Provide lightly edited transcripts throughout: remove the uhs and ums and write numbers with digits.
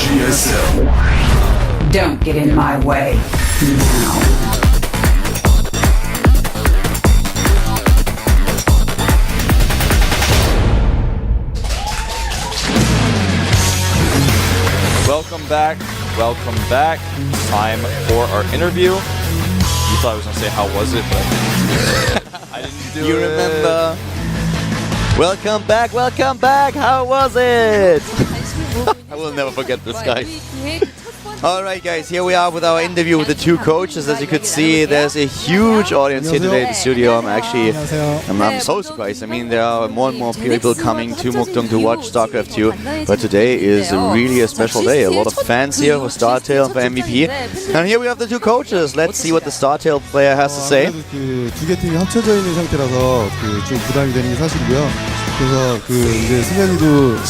GSTL. Don't get in my way now. Welcome back. Welcome back. Time for our interview. You thought I was going to say, how was it? But I didn't do You it. remember. Welcome back. Welcome back. How was it? I will never forget this guy. Alright guys, here we are with our interview with the two coaches. As you could see, there's a huge audience here today at the studio. I'm so surprised. I mean, there are more and more people coming to Mukdong to watch StarCraft 2. But today is really a special day. A lot of fans here for StarTale, for MVP. And here we have the two coaches. Let's see what the StarTale player has to say. 두 개 팀이 합쳐져 있는 상태라서 좀 부담이 되는 게 사실이고요. 그래서 이제 승현이도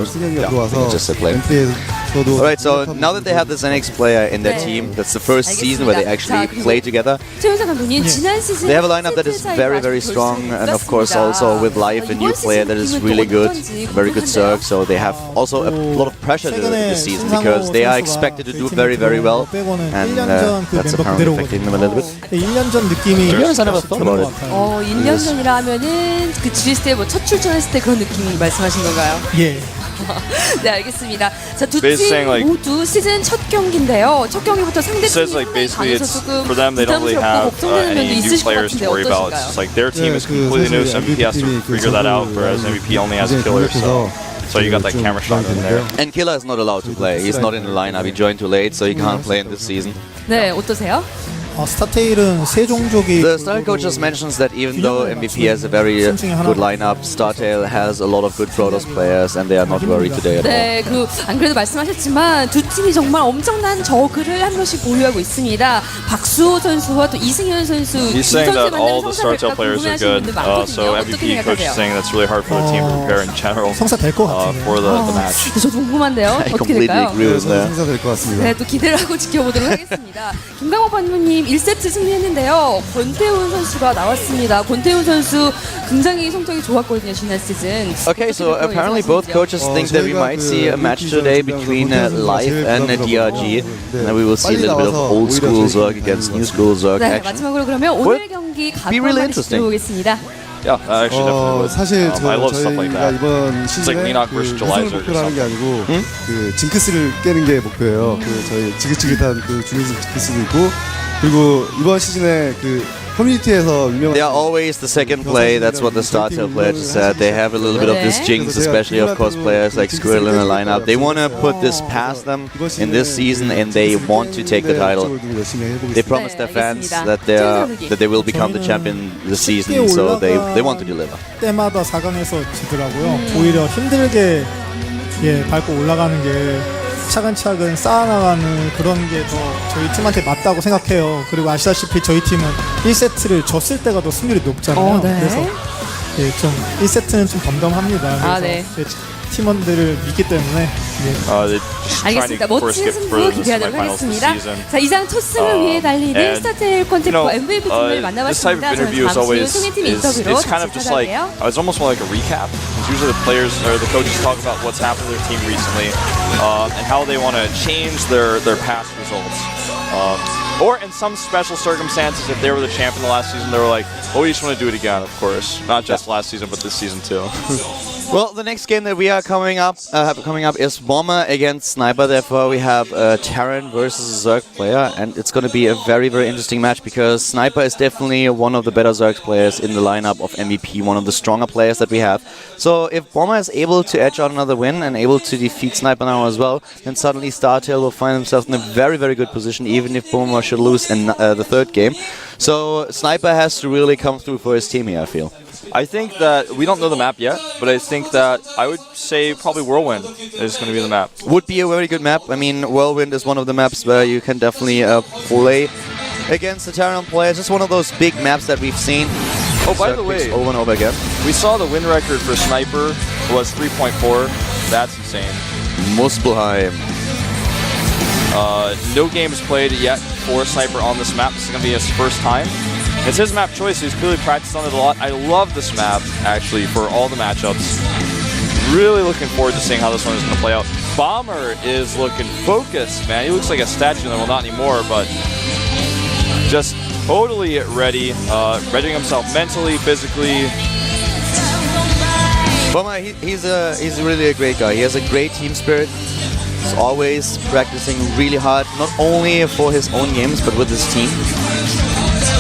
승현이가 들어와서 MP에서도. Alright, so now that they have this NX player in their team, that's the first season where they actually play together. They have a lineup that is very, very strong, and of course also with Live, a new player that is really good, very good Zerg. So they have also a lot of pressure this season because they are expected to do very, very well, and that's apparently affecting them a little bit. 1년 전 느낌이. To be honest, I never thought about it. 1년 전이라 하면은 그 GSTL 뭐 첫 출전했을 때 그런 느낌이 말씀하신 건가요? 예. 네, 알겠습니다. 자, 두 팀 모두 시즌 첫 경기인데요. 첫 경기부터 상대팀이 강해서 조금 부담스럽고 걱정되는 면도 있으실 것 같은데 어떠신가요? It's like their team is completely new, so MVP has to figure that out, whereas MVP only has a killer, so you got that camera shot in there. And Killer is not allowed to play. He's not in the lineup. He joined too late, so he can't play in this season. 네, 어떠세요? 스타테일은 세 종족이. The StarTale coach just mentions that even though MVP has a very good lineup, StarTale has a lot of good Protoss players, and they are not worried today at all. 네, 안 그래도 말씀하셨지만 두 팀이 정말 엄청난 저그를 한 명씩 보유하고 있습니다. 박수호 선수와 또 이승현 선수. He's saying that all the StarTale players are good, so MVP coach is saying that's really hard for the team to prepare in general for the match. 저도 궁금한데요. I 어떻게 completely 될까요? agree with that. 성사될 것 같습니다. 네, 또 기대를 하고 지켜보도록 하겠습니다. 김강호 판무님 1세트 승리했는데요. 권태훈 선수가 나왔습니다. 권태훈 선수 굉장히 성적이 좋았거든요, 지난 시즌. Okay, so apparently both coaches think that we might see a match today between Live and DRG, and then we will see a little bit of old school Zerg against new school Zerg 네, action. 마지막으로 그러면 오늘 경기 각오만 들어보겠습니다. Yeah, I actually definitely would. 사실 I love stuff like 저희가 that. 이번 It's like 시즌에 Enoch versus 우승을 Jelizer or 목표로 하는 게 아니고 그 징크스를 깨는 게 목표예요. 저희 지긋지긋한 중립 징크스도 있고, 그리고 이번 시즌에 커뮤니티에서 유명한. They are always the second play. That's what the StarTale player just said. They have a little bit of this jinx, especially of course players like Squirrel in the lineup. They want to put this past them in this season, and they want to take the title. They promised their fans that they will become the champion this season, so they want to deliver. 때마다 4강에서 지더라고요. 오히려 힘들게 밟고 올라가는 게 차근차근 쌓아나가는 그런 게 더 저희 팀한테 맞다고 생각해요. 그리고 아시다시피 저희 팀은 1세트를 졌을 때가 더 승률이 높잖아요. 네. 그래서 좀 1세트는 좀 덤덤합니다. 그래서 팀원들을 믿기 때문에. 알겠습니다. 멋진 승부 기대하도록 하겠습니다. 자, 이상 첫 승을 위해 달리는 스타테일 콘텐츠와 MVP 팀을 만나봤습니다. 저는 다음 주 소개팀 인터뷰로 다시 찾아갈게요. It's almost more like a recap. Usually the players or the coaches talk about what's happened to their team recently and how they want to change their past results. Or in some special circumstances, if they were the champion the last season, they were like, oh, we just want to do it again, of course. Not just last season, but this season too. Well, the next game that we are coming up is Bomber against Sniper. Therefore, we have Terran versus a Zerg player, and it's going to be a very, very interesting match because Sniper is definitely one of the better Zerg players in the lineup of MVP, one of the stronger players that we have. So if Bomber is able to edge out another win and able to defeat Sniper now as well, then suddenly StarTale will find themselves in a very, very good position, even if Bomber should lose in the third game. So Sniper has to really come through for his team here, I feel. I think that we don't know the map yet, but I think that I would say probably Whirlwind is going to be the map. Would be a very good map. I mean, Whirlwind is one of the maps where you can definitely play against the Terran players. Just one of those big maps that we've seen. Oh, by the way, over and over again. We saw the win record for Sniper was 3.4. That's insane. Muspelheim. No games played yet for Sniper on this map. This is going to be his first time. It's his map choice. He's clearly practiced on it a lot. I love this map, actually, for all the matchups. Really looking forward to seeing how this one is going to play out. Bomber is looking focused, man. He looks like a statue. Well, not anymore, but just totally ready, readying himself mentally, physically. Bomber, he's really a great guy. He has a great team spirit. He's always practicing really hard, not only for his own games, but with his team.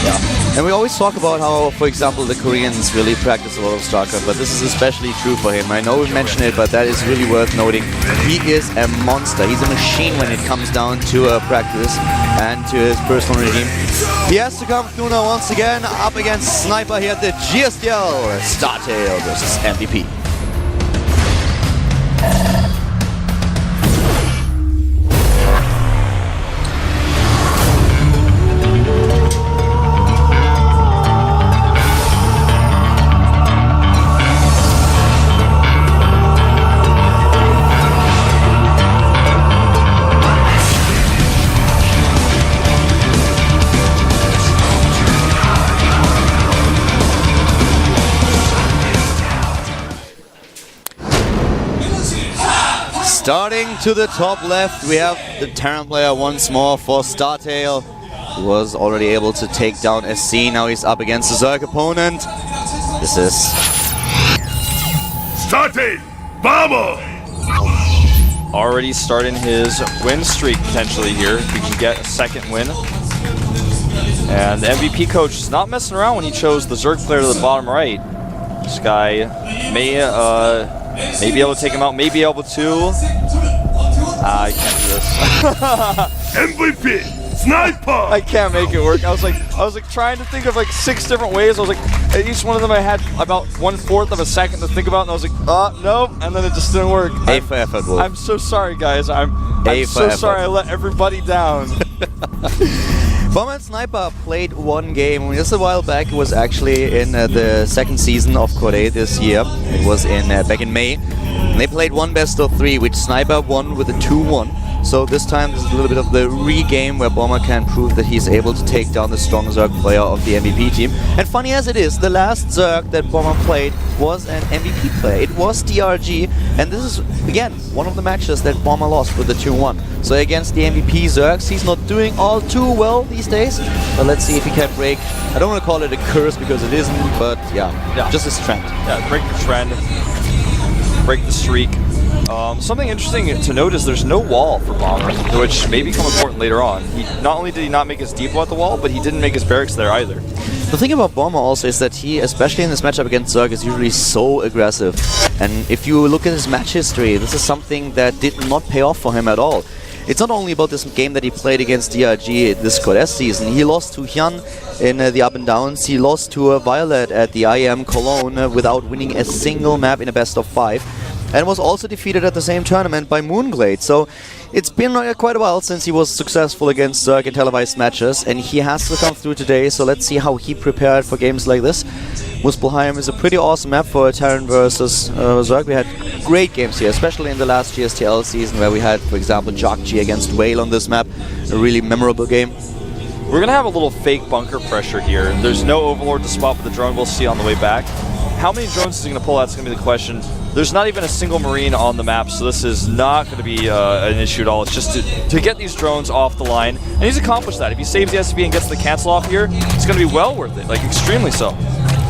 Yeah. And we always talk about how, for example, the Koreans really practice a lot of StarCraft, but this is especially true for him. I know we mentioned it, but that is really worth noting. He is a monster. He's a machine when it comes down to practice and to his personal regime. He has to come through now once again, up against Sniper here at the GSTL. StarTale versus MVP. Starting to the top left, we have the Terran player once more for StarTale, who was already able to take down SC. Now he's up against the Zerg opponent. This is StarTale Bomber! Already starting his win streak potentially here. If he can get a second win. And the MVP coach is not messing around when he chose the Zerg player to the bottom right. This guy may be able to take him out, may be able to. I can't do this. MVP Sniper! I can't make it work. I was like trying to think of like 6 different ways. I was like, at each one of them I had about 1/4 of a second to think about, and I was like, nope, and then it just didn't work. A for effort, Wolf. I'm so sorry, guys. I'm so sorry I let everybody down. Bomber and Sniper played one game just a while back. It was actually in the second season of Korea this year. It was in back in May. And they played one best of 3, which Sniper won with a 2-1. So this time this is a little bit of the re-game where Bomber can prove that he's able to take down the strong Zerg player of the MVP team. And funny as it is, the last Zerg that Bomber played was an MVP player. It was DRG, and this is, again, one of the matches that Bomber lost with the 2-1. So against the MVP Zergs, he's not doing all too well these days. But let's see if he can break, I don't want to call it a curse because it isn't, but yeah. Just his trend. Yeah, break the trend, break the streak. Something interesting to note is there's no wall for Bomber, which may become important later on. Not only did he not make his depot at the wall, but he didn't make his barracks there either. The thing about Bomber also is that he, especially in this matchup against Zerg, is usually so aggressive. And if you look at his match history, this is something that did not pay off for him at all. It's not only about this game that he played against DRG this Kodes season. He lost to Hyun in the up and downs. He lost to Violet at the IM Cologne without winning a single map in a best of 5. And was also defeated at the same tournament by Moonglade. So it's been quite a while since he was successful against Zerg in televised matches, and he has to come through today, so let's see how he prepared for games like this. Muspelheim is a pretty awesome map for Terran versus Zerg. We had great games here, especially in the last GSTL season where we had, for example, Jokji against Whale on this map. A really memorable game. We're going to have a little fake bunker pressure here. There's no Overlord to spot with the drone. We'll see on the way back. How many drones is he going to pull out is going to be the question. There's not even a single Marine on the map, so this is not going to be an issue at all. It's just to get these drones off the line. And he's accomplished that. If he saves the SCV and gets the cancel off here, it's going to be well worth it, like extremely so.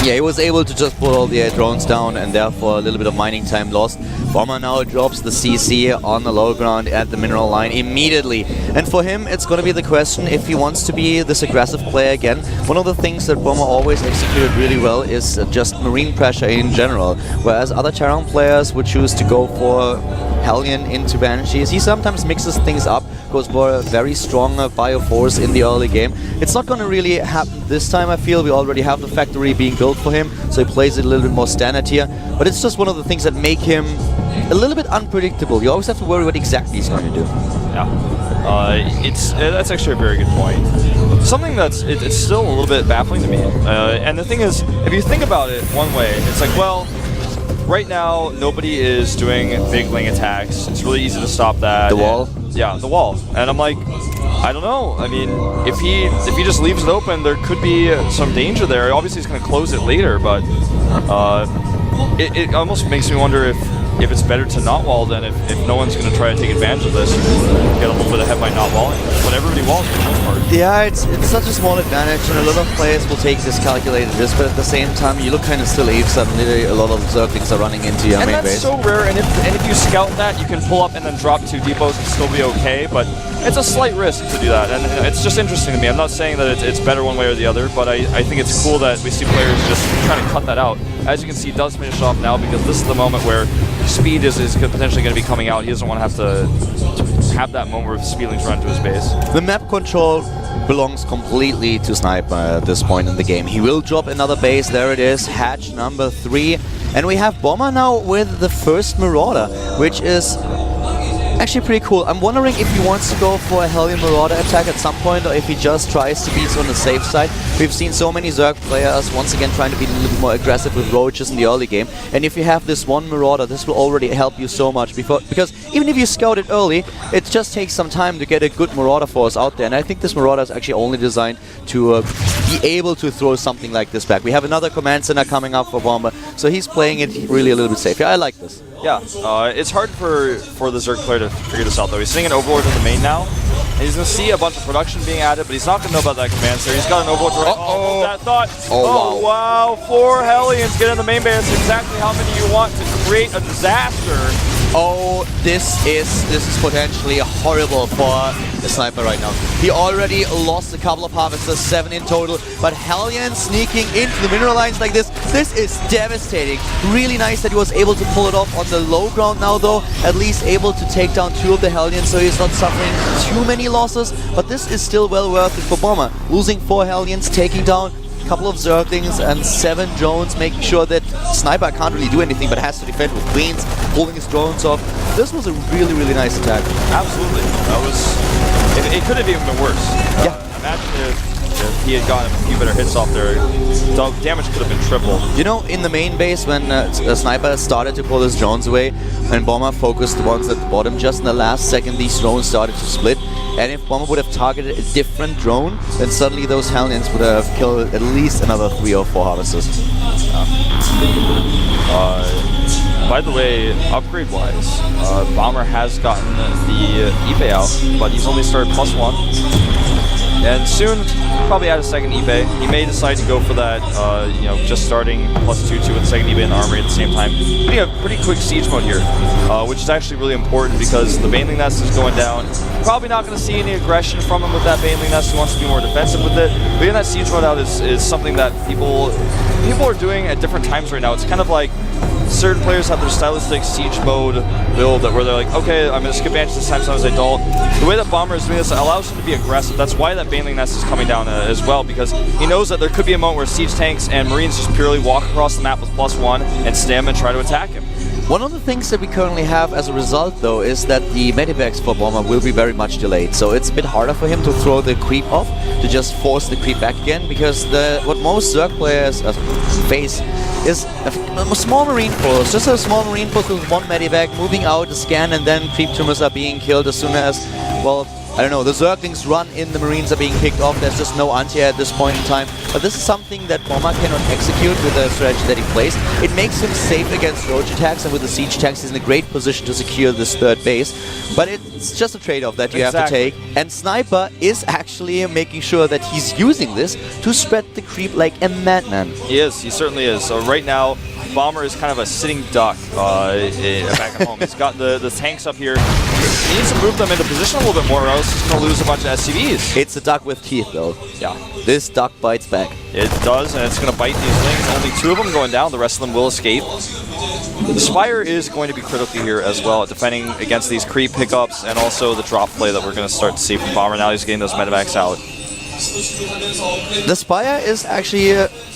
Yeah, he was able to just put all the drones down and therefore a little bit of mining time lost. Bomber now drops the CC on the low ground at the mineral line immediately. And for him, it's going to be the question if he wants to be this aggressive player again. One of the things that Bomber always executed really well is just marine pressure in general. Whereas other Terran players would choose to go for Hellion into Banshees. He sometimes mixes things up, goes for a very strong Bioforce in the early game. It's not going to really happen this time, I feel. We already have the factory being built for him, so he plays it a little bit more standard here. But it's just one of the things that make him a little bit unpredictable. You always have to worry what exactly he's going to do. Yeah, that's actually a very good point. Something that's it's still a little bit baffling to me. And the thing is, if you think about it one way, it's like, well, right now nobody is doing big wing attacks. It's really easy to stop that. The wall? Yeah, the wall. And I'm like, I don't know. I mean, if he just leaves it open, there could be some danger there. Obviously, he's going to close it later, but it almost makes me wonder if if it's better to not wall, then if no one's going to try to take advantage of this, get a little bit ahead by not walling. But everybody walls for the most part. Yeah, it's such a small advantage, and a lot of players will take this calculated risk, but at the same time, you look kind of still Eve. Suddenly, a lot of Zerglings are running into your main base. And that's so rare, and if you scout that, you can pull up and then drop 2 depots and still be okay, but it's a slight risk to do that, and it's just interesting to me. I'm not saying that it's better one way or the other, but I think it's cool that we see players just trying to cut that out. As you can see, he does finish off now because this is the moment where speed is potentially going to be coming out. He doesn't want to have that moment where Speedlings run to his base. The map control belongs completely to Sniper at this point in the game. He will drop another base. There it is, hatch number 3. And we have Bomber now with the first Marauder, which is actually pretty cool. I'm wondering if he wants to go for a Hellion Marauder attack at some point, or if he just tries to be on the safe side. We've seen so many Zerg players once again trying to be a little bit more aggressive with roaches in the early game, and if you have this one Marauder, this will already help you so much because even if you scout it early, it just takes some time to get a good Marauder force out there, and I think this Marauder is actually only designed to be able to throw something like this back. We have another command center coming up for Bomber, so he's playing it really a little bit safe. Yeah, I like this. Yeah, it's hard for the Zerg player to figure this out though. He's sitting an Overlord in the main now, and he's going to see a bunch of production being added, but he's not going to know about that command center. He's got an Overlord right. Oh, that thought. Oh, wow. 4 Hellions get in the main base. Exactly how many you want to create a disaster. Oh, this is potentially horrible for the Sniper right now. He already lost a couple of harvesters, 7 in total, but Hellion sneaking into the mineral lines like this is devastating. Really nice that he was able to pull it off on the low ground now though, at least able to take down 2 of the Hellions, so he's not suffering too many losses, but this is still well worth it for Bomber. Losing 4 Hellions, taking down couple of Zerglings and 7 drones, making sure that Sniper can't really do anything but has to defend with Queens, holding his drones off. This was a really, really nice attack. Absolutely. That was... It could have even been worse. Yeah. Imagine if he had gotten a few better hits off there, the damage could have been triple. You know, in the main base, when Sniper started to pull his drones away, and Bomber focused the ones at the bottom, just in the last second these drones started to split. And if Bomber would have targeted a different drone, then suddenly those Hellions would have killed at least another 3 or 4 harvesters. By the way, upgrade-wise, Bomber has gotten the Ipe out, but he's only started +1. And soon, probably add a second Ipe. He may decide to go for that, just starting +2 with the second Ipe in the armory at the same time. Putting a pretty quick siege mode here, which is actually really important because the Baneling Nest is going down. Probably not going to see any aggression from him with that Baneling Nest. He wants to be more defensive with it. But getting that siege mode out is something that people are doing at different times right now. It's kind of like certain players have their stylistic siege mode build where they're like, okay, I'm going to skip Banshee this time, sometimes I don't. The way that Bomber is doing this allows him to be aggressive. That's why that Baneling Nest is coming down as well, because he knows that there could be a moment where siege tanks and Marines just purely walk across the map with +1 and stem and try to attack him. One of the things that we currently have as a result, though, is that the medivacs for Bomber will be very much delayed. So it's a bit harder for him to throw the creep off, to just force the creep back again, because what most Zerg players face is a small Marine force, just a small Marine force with 1 medivac moving out to scan, and then creep tumors are being killed as soon as, well, I don't know, the Zerglings run in, the Marines are being picked off, there's just no anti at this point in time. But this is something that Bomber cannot execute with the strategy that he plays. It makes him safe against roach attacks, and with the siege tanks he's in a great position to secure this 3rd base. But it's just a trade-off that you have to take. And Sniper is actually making sure that he's using this to spread the creep like a madman. He is, he certainly is. So right now, Bomber is kind of a sitting duck back at home. He's got the tanks up here. He needs to move them into position a little bit more, or else he's going to lose a bunch of SCVs. It's a duck with teeth, though. Yeah. This duck bites back. It does, and it's going to bite these things. Only 2 of them going down. The rest of them will escape. The Spire is going to be critical here as well, defending against these creep pickups and also the drop play that we're going to start to see from Bomber. Now he's getting those medivacs out. The Spire is actually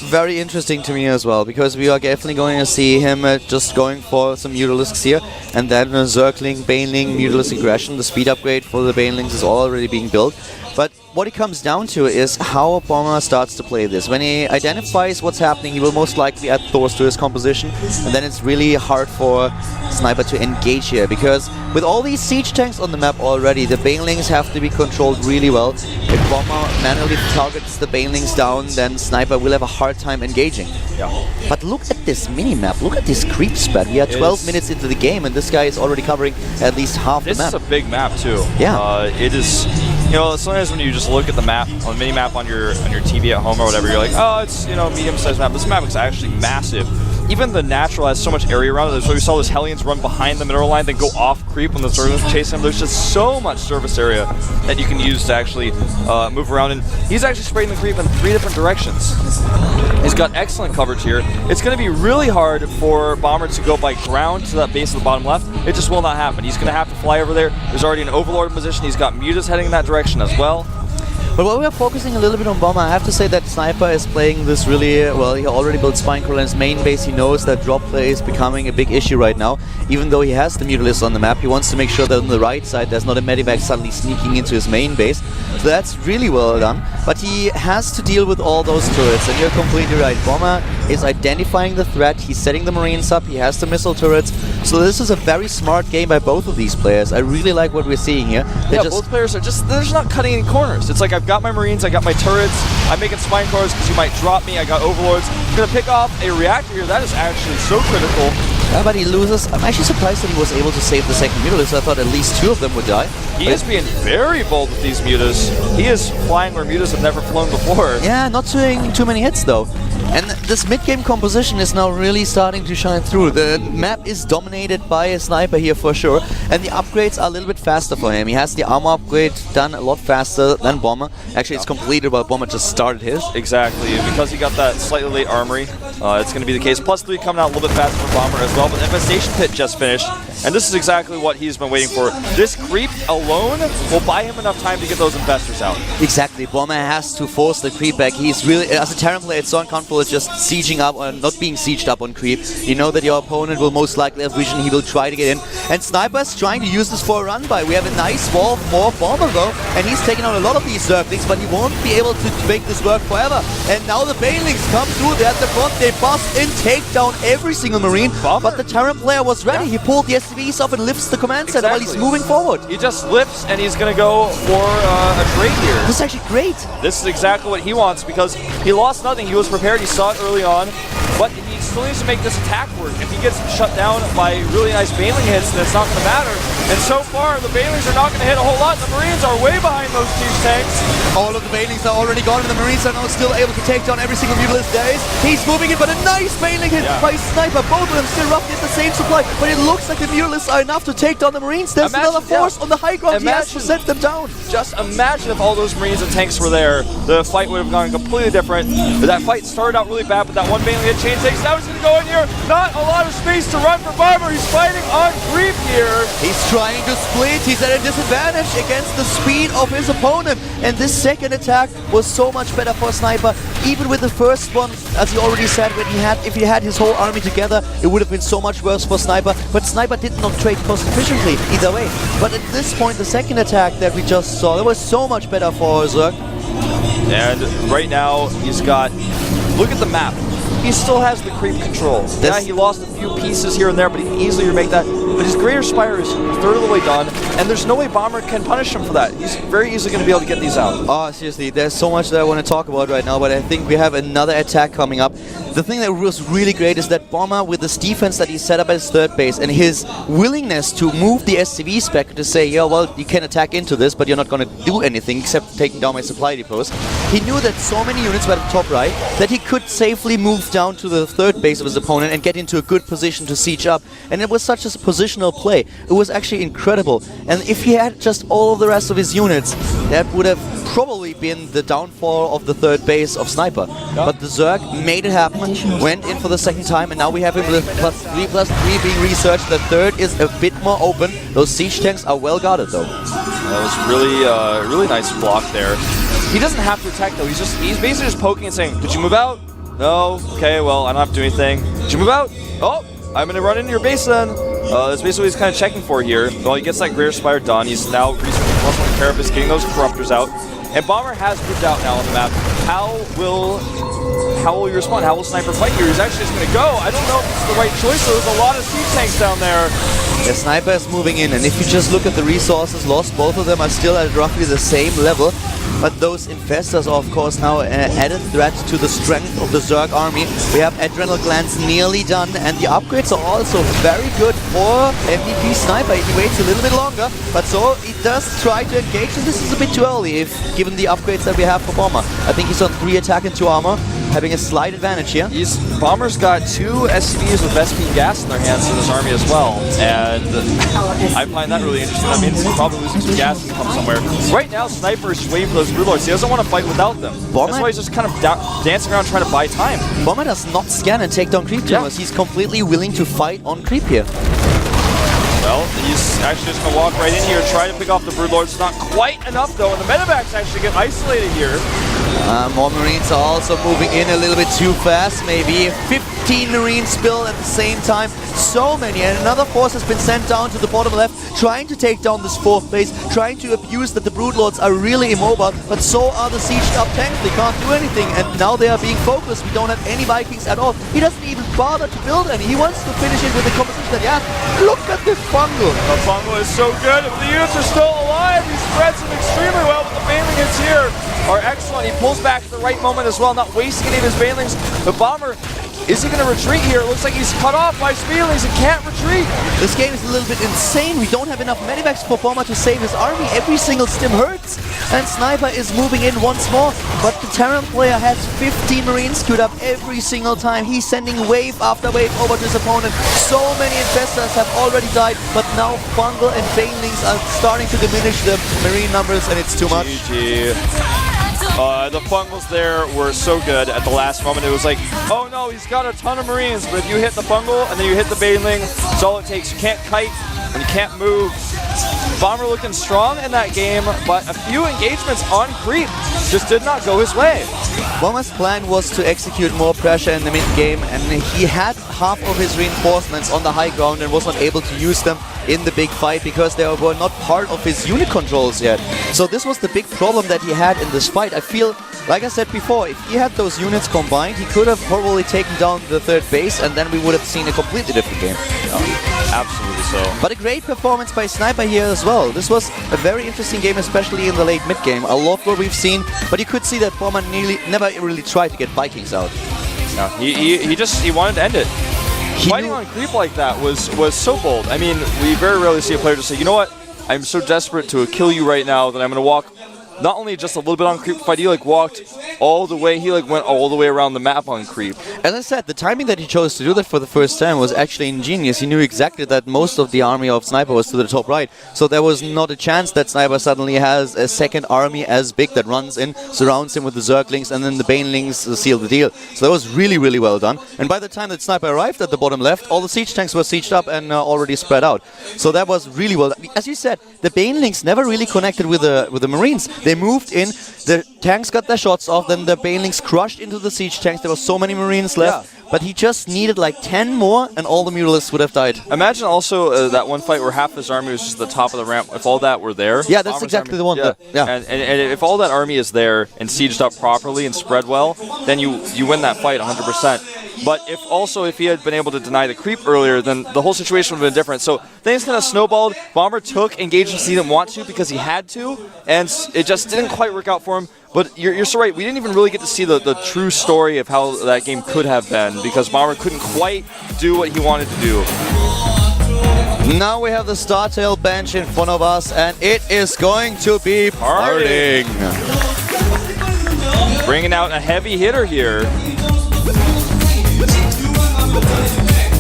very interesting to me as well, because we are definitely going to see him just going for some Mutalisks here, and then Zergling, Baneling, Mutalisk Aggression. The speed upgrade for the Banelings is already being built. But what it comes down to is how Bomber starts to play this. When he identifies what's happening, he will most likely add Thors to his composition, and then it's really hard for Sniper to engage here, because with all these siege tanks on the map already, the Banelings have to be controlled really well. If Bomber manually targets the Banelings down, then Sniper will have a hard time engaging. Yeah. But look at this mini-map, look at this creep spread. We are 12 minutes into the game, and this guy is already covering at least half the map. This is a big map too. Yeah. It is, you know, sometimes when you just look at the map, on the mini-map on your TV at home or whatever, you're like, oh, it's, you know, medium-sized map. This map is actually massive. Even the natural has so much area around it. So we saw those Hellions run behind the mineral line, then go off creep when the Zerglings chase him. There's just so much surface area that you can use to actually move around. And he's actually spraying the creep in 3 different directions. He's got excellent coverage here. It's going to be really hard for Bomber to go by ground to that base of the bottom left. It just will not happen. He's going to have to fly over there. There's already an Overlord in position. He's got Mutas heading in that direction as well. But while we are focusing a little bit on Bomber, I have to say that Sniper is playing this really well. He already built Spinecrawler in his main base. He knows that drop play is becoming a big issue right now. Even though he has the Mutalisks on the map, he wants to make sure that on the right side there's not a Medivac suddenly sneaking into his main base. So that's really well done. But he has to deal with all those turrets, and you're completely right. Bomber is identifying the threat, he's setting the Marines up, he has the missile turrets. So this is a very smart game by both of these players. I really like what we're seeing here. Both players are they're just not cutting any corners. It's like, I've got my Marines, I got my turrets, I'm making Spinecrawlers because you might drop me, I got Overlords. I'm going to pick off a reactor here. That is actually so critical. Yeah, but he loses. I'm actually surprised that he was able to save the second Mutalist. I thought at least 2 of them would die. He is being very bold with these Mutas. He is flying where Mutas have never flown before. Yeah, not doing too many hits though. And this mid-game composition is now really starting to shine through. The map is dominated by a Sniper here for sure, and the upgrades are a little bit faster for him. He has the armor upgrade done a lot faster than Bomber. Actually, it's completed while Bomber just started his. Exactly, because he got that slightly late armory, it's going to be the case. +3 coming out a little bit faster for Bomber as well, but the Infestation Pit just finished, and this is exactly what he's been waiting for. This creep alone will buy him enough time to get those Infestors out. Exactly, Bomber has to force the creep back. He's really, as a Terran player, it's so uncomfortable just sieging up or not being sieged up on creep. You know that your opponent will most likely have vision, he will try to get in. And Sniper's trying to use this for a run by. We have a nice wall for Bomber though, and he's taking out a lot of these Zerglings, but he won't be able to make this work forever. And now the Banelings come through, they're at the front, they bust in, take down every single Marine, but the Terran player was ready. He pulled the SCVs off and lifts the command center while he's moving forward. He just lifts and he's going to go for a trade here. This is actually great. This is exactly what he wants because he lost nothing. He was prepared, he saw it early on, but he still needs to make this attack work. If he gets shut down by really nice Baneling hits, then it's not going to matter. And so far, the Banelings are not going to hit a whole lot. The Marines are way behind those siege tanks. All of the Banelings are already gone, and the Marines are now still able to take down every single Mutalist there is. He's moving in, but a nice Baneling hit by Sniper. Both of them still roughly at the same supply, but it looks like the Mutalists are enough to take down the Marines. There's another force on the high ground. He has to set them down. Just imagine if all those Marines and tanks were there. The fight would have gone completely different. But that fight started out really bad, but that one Baneling hit chain takes. Now he's going to go in here. Not a lot of space to run for Bomber. He's fighting on creep here. He's trying to split. He's at a disadvantage against the speed of his opponent. And this second attack was so much better for Sniper. Even with the first one, as he already said, if he had his whole army together, it would have been so much worse for Sniper. But Sniper did not trade cost efficiently either way. But at this point, the second attack that we just saw, that was so much better for Zerg. And right now, he's got... Look at the map. He still has the creep control. Yeah, he lost a few pieces here and there, but he can easily remake that. But his Greater Spire is a third of the way done, and there's no way Bomber can punish him for that. He's very easily going to be able to get these out. Oh, seriously, there's so much that I want to talk about right now, but I think we have another attack coming up. The thing that was really great is that Bomber, with this defense that he set up at his third base, and his willingness to move the SCVs back to say, yeah, well, you can attack into this, but you're not going to do anything except taking down my supply depots. He knew that so many units were at the top right that he could safely move down to the third base of his opponent and get into a good position to siege up. And it was such a positional play. It was actually incredible. And if he had just all of the rest of his units, that would have probably been the downfall of the third base of Sniper. Yeah. But the Zerg made it happen, went in for the second time, and now we have him with +3/+3 being researched. The third is a bit more open. Those siege tanks are well guarded though. That was really, really nice block there. He doesn't have to attack though. He's basically just poking and saying, "Did you move out? No. Okay. Well, I don't have to do anything. Did you move out? Oh, I'm gonna run into your base then." That's basically what he's kind of checking for here. Well, he gets that Greater Spire done. He's now researching +1 Carapace, getting those Corruptors out. And Bomber has moved out now on the map. How will you respond? How will Sniper fight here? He's actually just going to go. I don't know if it's the right choice. There's a lot of siege tanks down there. The Sniper is moving in, and if you just look at the resources lost, both of them are still at roughly the same level. But those infestors are, of course, now added threat to the strength of the Zerg army. We have Adrenal Glands nearly done, and the upgrades are also very good for MVP Sniper. He waits a little bit longer, but so he does try to engage, and this is a bit too early, if given the upgrades that we have for Bomber. I think he's on 3 attack and 2 armor, having a slight advantage here. Bomber's got 2 SCVs with SP gas in their hands in his army as well, and I find that really interesting. That means he's probably losing some gas from somewhere. Right now, Sniper is just waiting for those Broodlords. He doesn't want to fight without them. That's why he's just kind of dancing around trying to buy time. Bomber does not scan and take down creep tumors. He's completely willing to fight on creep here. Well, he's actually just going to walk right in here, try to pick off the Broodlords. It's not quite enough, though, and the medevacs actually get isolated here. More Marines are also moving in a little bit too fast, maybe 15 Marines spill at the same time. So many, and another force has been sent down to the bottom left, trying to take down this 4th base, trying to abuse that the Broodlords are really immobile, but so are the sieged up tanks. They can't do anything, and now they are being focused. We don't have any Vikings at all. He doesn't even bother to build any. He wants to finish it with the composition that he has. Look at this fungal. The fungal is so good. If the units are still alive, he spreads them extremely well, but the Baneling hits here are excellent. He pulls back at the right moment as well, not wasting any of his Banelings. The Bomber, is he going to retreat here? It looks like he's cut off by Speedlings and can't retreat. This game is a little bit insane. We don't have enough medivacs for Bomber to save his army. Every single stim hurts. And Sniper is moving in once more. But the Terran player has 15 Marines queued up every single time. He's sending wave after wave over to his opponent. So many infestors have already died. But now Fungal and Banelings are starting to diminish the Marine numbers, and it's too much. GG. The Fungals there were so good at the last moment. It was like, oh no, he's got a ton of Marines, but if you hit the Fungal and then you hit the Baneling, that's all it takes. You can't kite and you can't move. Bomber looking strong in that game, but a few engagements on creep just did not go his way. Bomber's plan was to execute more pressure in the mid-game, and he had half of his reinforcements on the high ground and was not able to use them in the big fight because they were not part of his unit controls yet. So this was the big problem that he had in this fight. I feel, like I said before, if he had those units combined, he could have probably taken down the 3rd base, and then we would have seen a completely different game. Absolutely so. But a great performance by Sniper here as well. This was a very interesting game, especially in the late mid-game. I love what we've seen, but you could see that Bomber never really tried to get Vikings out. No, he wanted to end it. Fighting on creep like that was so bold. I mean, we very rarely see a player just say, you know what, I'm so desperate to kill you right now that I'm going to walk not only just a little bit on creep fight, he walked all the way, went all the way around the map on creep. As I said, the timing that he chose to do that for the first time was actually ingenious. He knew exactly that most of the army of Sniper was to the top right, so there was not a chance that Sniper suddenly has a second army as big that runs in, surrounds him with the Zerglings, and then the Banelings seal the deal. So that was really, really well done. And by the time that Sniper arrived at the bottom left, all the siege tanks were sieged up and already spread out. So that was really well done. As you said, the Banelings never really connected with the Marines. They moved in, the tanks got their shots off, then the Banelings crushed into the siege tanks. There were so many Marines left, but he just needed like 10 more and all the Mutalisks would have died. Imagine also that one fight where half his army was just at the top of the ramp. If all that were there... Yeah, that's exactly the one. Yeah. And if all that army is there and sieged up properly and spread well, then you win that fight 100%. But if he had been able to deny the creep earlier, then the whole situation would have been different. So things kind of snowballed. Bomber took engagements he didn't want to because he had to, and it just didn't quite work out for him. But you're so right. We didn't even really get to see the true story of how that game could have been because Bomber couldn't quite do what he wanted to do. Now we have the StarTale bench in front of us, and it is going to be partying. Bringing out a heavy hitter here.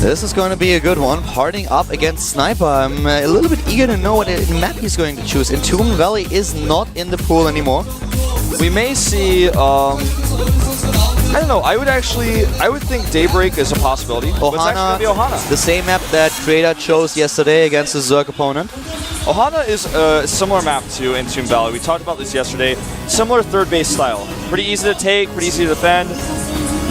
This is going to be a good one. Parting up against Sniper. I'm a little bit eager to know what map he's going to choose. Entombed Valley is not in the pool anymore. We may see, I don't know, I would think Daybreak is a possibility. Ohana, but it's actually going to be Ohana. The same map that Trader chose yesterday against his Zerg opponent. Ohana is a similar map to Entombed Valley. We talked about this yesterday. Similar third base style. Pretty easy to take, pretty easy to defend.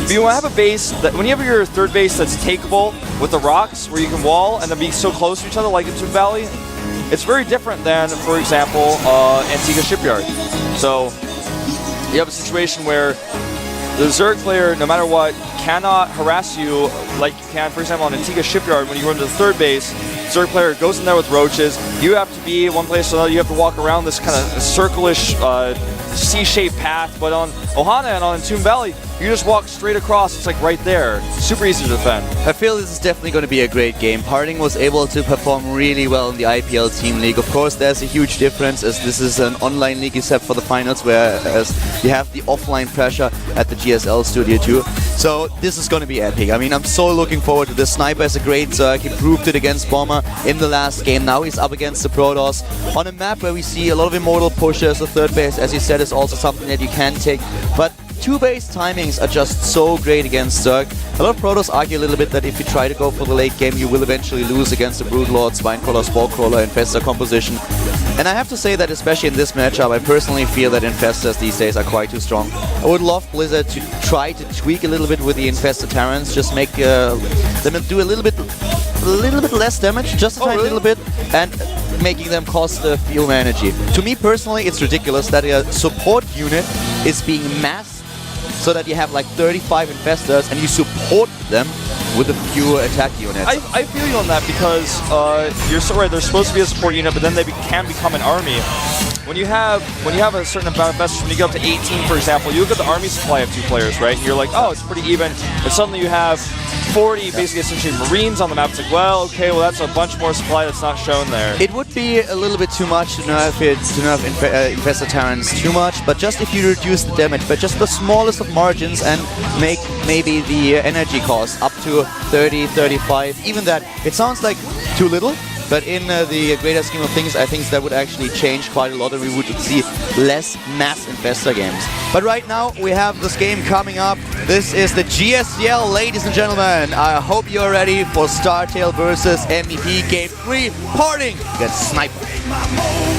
If you want to have a base, when you have your third base that's takeable with the rocks, where you can wall and then be so close to each other like Entombed Valley, it's very different than, for example, Antigua Shipyard. So you have a situation where the Zerg player, no matter what, cannot harass you like you can, for example, on Antigua Shipyard when you run to the third base. Zerg player goes in there with roaches. You have to be one place to another. You have to walk around this kind of circle-ish C-shaped path. But on Ohana and on Tomb Valley, you just walk straight across. It's like right there. Super easy to defend. I feel this is definitely going to be a great game. Harding was able to perform really well in the IPL Team League. Of course, there's a huge difference as this is an online league except for the finals, whereas you have the offline pressure at the GSL studio too. So this is going to be epic. I mean, I'm so looking forward to this. Sniper is a great Zerg. He proved it against Bomber in the last game. Now he's up against the Protoss on a map where we see a lot of immortal pushers. The third base, as you said, is also something that you can take. But two base timings are just so great against Zerg. A lot of Protoss argue a little bit that if you try to go for the late game, you will eventually lose against the Broodlord, Spinecrawler, Sporecrawler, Infestor composition. And I have to say that especially in this matchup, I personally feel that Infestors these days are quite too strong. I would love Blizzard to try to tweak a little bit with the Infestor Terrans, just make them do a little bit less damage, just a tiny little bit, and making them cost a few energy. To me personally, it's ridiculous that a support unit is being massed so that you have like 35 Infestors and you support them with a few attack units. I feel you on that because you're so right. They're supposed to be a support unit, but then they can become an army. When you have a certain amount of Infestors, when you go up to 18, for example, you look at the army supply of 2 players, right? And you're like, oh, it's pretty even. But suddenly you have 40, basically essentially Marines on the map. It's like, well, okay, well that's a bunch more supply that's not shown there. It would be a little bit too much to nerf Infestor Terrans too much, but just if you reduce the damage by just the smallest of margins and make maybe the energy cost up to 30, 35, even that, it sounds like too little. But in the greater scheme of things, I think that would actually change quite a lot and we would see less mass Infestor games. But right now, we have this game coming up. This is the GSTL, ladies and gentlemen. I hope you're ready for StarTale versus MVP Game 3, Harding against Sniper.